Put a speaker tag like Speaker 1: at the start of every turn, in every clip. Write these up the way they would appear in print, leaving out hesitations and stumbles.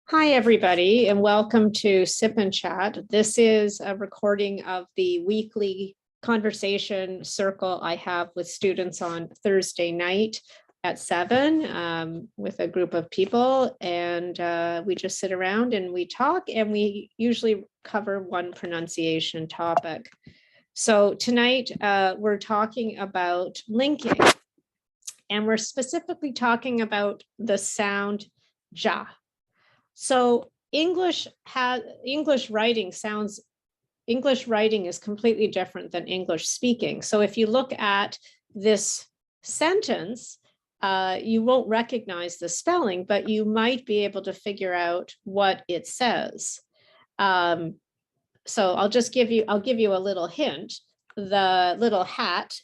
Speaker 1: Hi, everybody, and welcome to Sip and Chat. This is a recording of the weekly conversation circle I have with students on Thursday night at 7 with a group of people. And we just sit around and we talk, and we usually cover one pronunciation topic. So tonight we're talking about linking, and we're specifically talking about the sound ja. So English writing is completely different than English speaking. So if you look at this sentence, you won't recognize the spelling, but you might be able to figure out what it says. So I'll give you a little hint. The little hat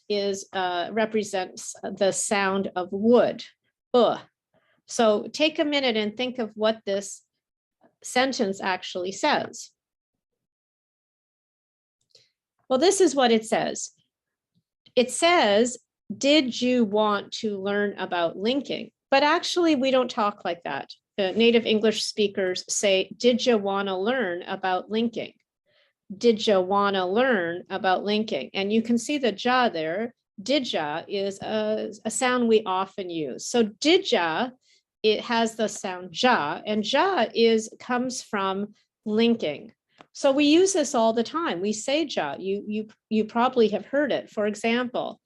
Speaker 1: represents the sound of wood. So take a minute and think of what this sentence actually says. Well, this is what it says. It says, did you want to learn about linking? But actually, we don't talk like that. Native English speakers say, did you want to learn about linking? Did you want to learn about linking? And you can see the ja there. Didja is a sound we often use. So didja, it has the sound ja, and ja comes from linking. So we use this all the time. We say ja. You probably have heard it. For example,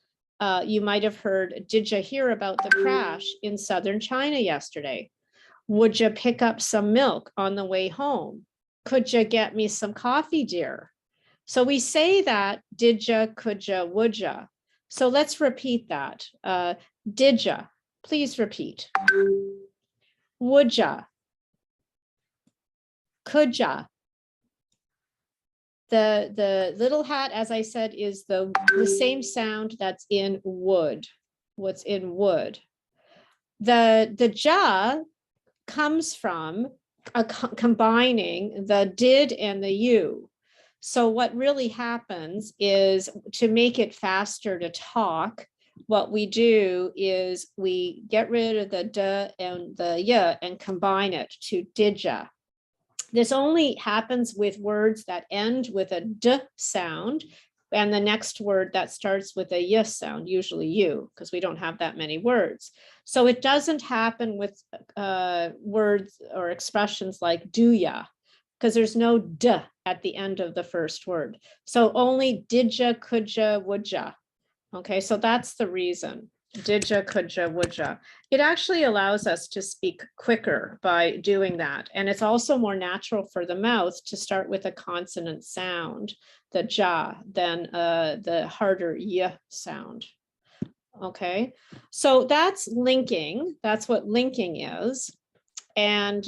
Speaker 1: you might have heard, did you hear about the crash in southern China yesterday? Would you pick up some milk on the way home? Could you get me some coffee, dear? So we say that, did ya, could ya, would ya. So let's repeat that. Did ya, please repeat. Would ya, could ya. The little hat, as I said, is the same sound that's in wood. What's in wood? The ja comes from combining the did and the you. So what really happens is, to make it faster to talk, what we do is we get rid of the duh and the ya and combine it to didja. This only happens with words that end with a d sound, and the next word that starts with a y sound, usually you, because we don't have that many words. So it doesn't happen with words or expressions like do ya, because there's no d at the end of the first word. So only did ya, could ya, would ya. Okay, so that's the reason. Did ya, could ya, would ya. It actually allows us to speak quicker by doing that. And it's also more natural for the mouth to start with a consonant sound, the ja, than the harder y sound. Okay, so that's linking. That's what linking is. And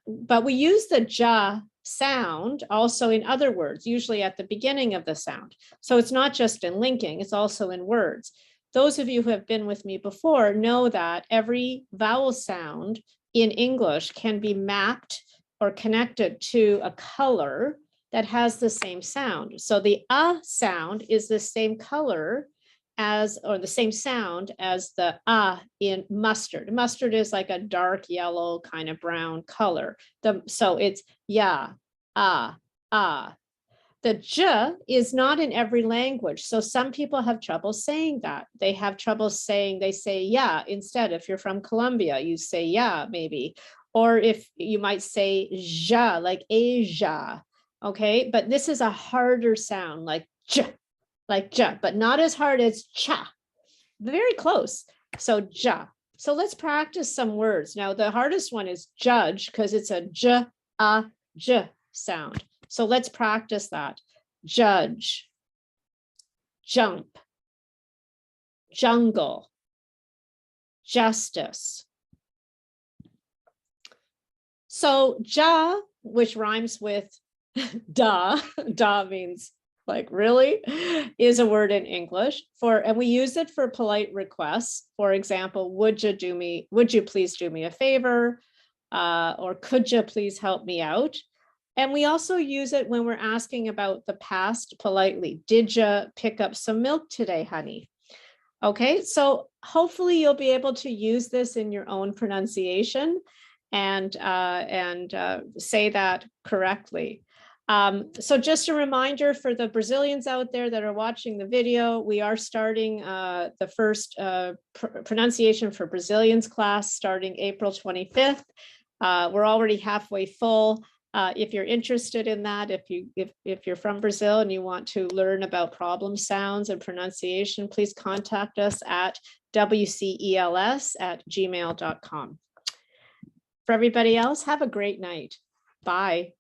Speaker 1: but we use the ja sound also in other words, usually at the beginning of the sound. So it's not just in linking, it's also in words. Those of you who have been with me before know that every vowel sound in English can be mapped or connected to a color that has the same sound. So the sound is the same color as, or the same sound as the in mustard. Mustard is like a dark yellow kind of brown color. So it's ya, The j is not in every language. So some people have trouble saying that. They have trouble saying, they say yeah instead. If you're from Colombia, you say yeah, maybe. Or if you might say ja, like Asia. Okay, but this is a harder sound, like j, but not as hard as cha. Very close. So ja. So let's practice some words. Now, the hardest one is judge, because it's a j, j sound. So let's practice that. Judge, jump, jungle, justice. So ja, which rhymes with da, da means like really, is a word in English and we use it for polite requests. For example, would you please do me a favor? Or could you please help me out? And we also use it when we're asking about the past politely. Did you pick up some milk today, honey? Okay, so hopefully you'll be able to use this in your own pronunciation and say that correctly. So just a reminder for the Brazilians out there that are watching the video, we are starting the first pronunciation for Brazilians class starting April 25th. We're already halfway full. If you're interested in that, if you're from Brazil and you want to learn about problem sounds and pronunciation, please contact us at wcels@gmail.com. For everybody else, have a great night. Bye.